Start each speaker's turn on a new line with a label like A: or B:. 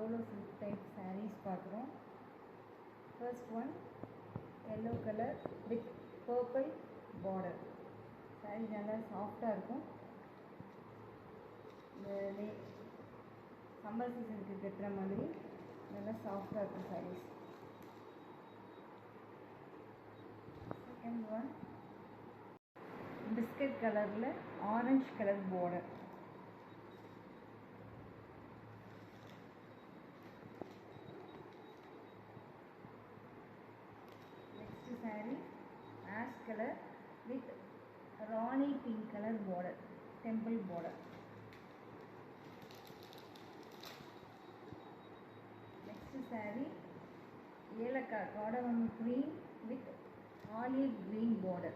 A: polo silk type sarees பார்க்குறோம். First one yellow color with purple border. saree நல்லா சாஃப்டாக இருக்கும். இந்த சம்மர் சீசனுக்கு கட்டுற மாதிரி நல்லா சாஃப்டாக இருக்கும் sarees. Second one biscuit கலரில் orange colour border. saree ash color with Rani pink color border, temple border. Next saree yellow cardamom green with olive green border.